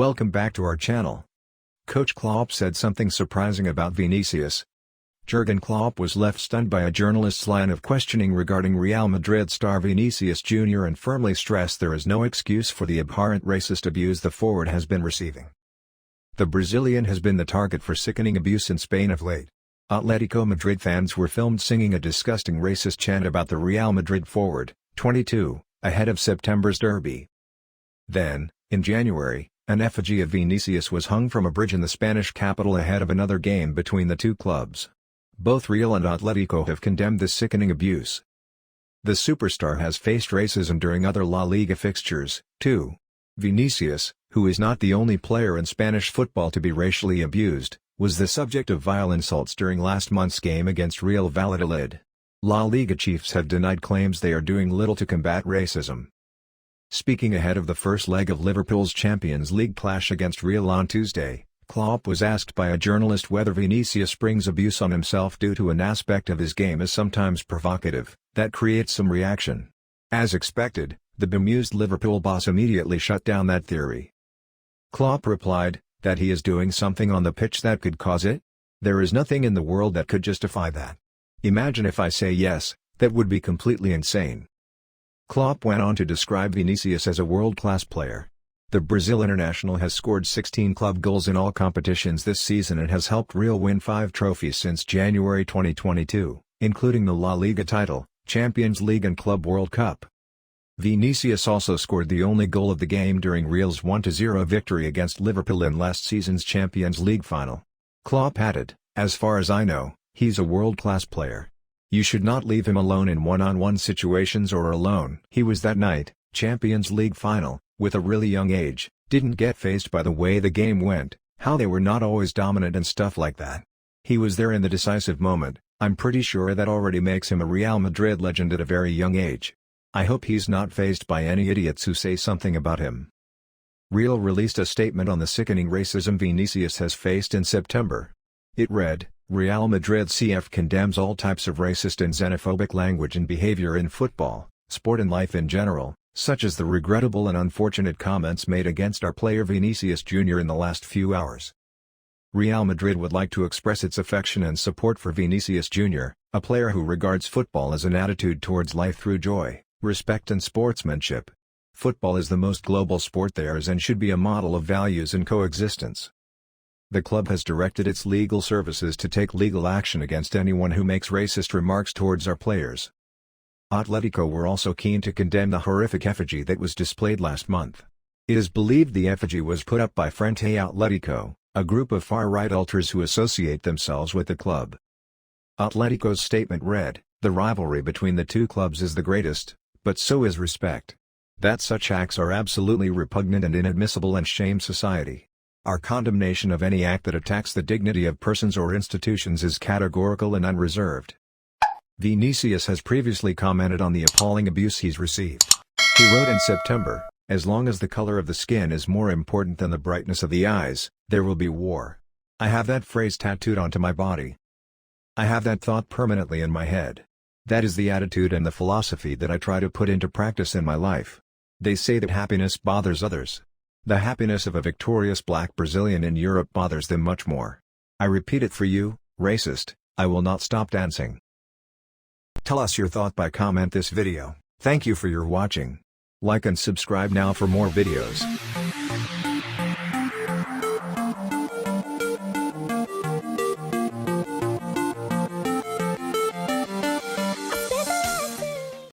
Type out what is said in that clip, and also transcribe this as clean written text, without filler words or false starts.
Welcome back to our channel. Coach Klopp said something surprising about Vinicius. Jurgen Klopp was left stunned by a journalist's line of questioning regarding Real Madrid star Vinicius Junior and firmly stressed there is no excuse for the abhorrent racist abuse the forward has been receiving. The Brazilian has been the target for sickening abuse in Spain of late. Atletico Madrid fans were filmed singing a disgusting racist chant about the Real Madrid forward, 22, ahead of September's derby. Then, in January, an effigy of Vinicius was hung from a bridge in the Spanish capital ahead of another game between the two clubs. Both Real and Atletico have condemned this sickening abuse. The superstar has faced racism during other La Liga fixtures, too. Vinicius, who is not the only player in Spanish football to be racially abused, was the subject of vile insults during last month's game against Real Valladolid. La Liga chiefs have denied claims they are doing little to combat racism. Speaking ahead of the first leg of Liverpool's Champions League clash against Real on Tuesday, Klopp was asked by a journalist whether Vinicius brings abuse on himself due to an aspect of his game as sometimes provocative, that creates some reaction. As expected, the bemused Liverpool boss immediately shut down that theory. Klopp replied, that he is doing something on the pitch that could cause it? There is nothing in the world that could justify that. Imagine if I say yes, that would be completely insane. Klopp went on to describe Vinicius as a world-class player. The Brazil international has scored 16 club goals in all competitions this season and has helped Real win 5 trophies since January 2022, including the La Liga title, Champions League and Club World Cup. Vinicius also scored the only goal of the game during Real's 1-0 victory against Liverpool in last season's Champions League final. Klopp added, as far as I know, he's a world-class player. You should not leave him alone in one-on-one situations or alone. He was that night, Champions League final, with a really young age, didn't get fazed by the way the game went, how they were not always dominant and stuff like that. He was there in the decisive moment. I'm pretty sure that already makes him a Real Madrid legend at a very young age. I hope he's not fazed by any idiots who say something about him. Real released a statement on the sickening racism Vinicius has faced in September. It read, Real Madrid CF condemns all types of racist and xenophobic language and behavior in football, sport and life in general, such as the regrettable and unfortunate comments made against our player Vinicius Junior in the last few hours. Real Madrid would like to express its affection and support for Vinicius Junior, a player who regards football as an attitude towards life through joy, respect and sportsmanship. Football is the most global sport there is and should be a model of values and coexistence. The club has directed its legal services to take legal action against anyone who makes racist remarks towards our players. Atletico were also keen to condemn the horrific effigy that was displayed last month. It is believed the effigy was put up by Frente Atletico, a group of far-right ultras who associate themselves with the club. Atletico's statement read, the rivalry between the two clubs is the greatest, but so is respect. That such acts are absolutely repugnant and inadmissible and shame society. Our condemnation of any act that attacks the dignity of persons or institutions is categorical and unreserved. Vinicius has previously commented on the appalling abuse he's received. He wrote in September, as long as the color of the skin is more important than the brightness of the eyes, there will be war. I have that phrase tattooed onto my body. I have that thought permanently in my head. That is the attitude and the philosophy that I try to put into practice in my life. They say that happiness bothers others. The happiness of a victorious black Brazilian in Europe bothers them much more. I repeat it for you, racist, I will not stop dancing. Tell us your thought by comment this video. Thank you for your watching. Like and subscribe now for more videos.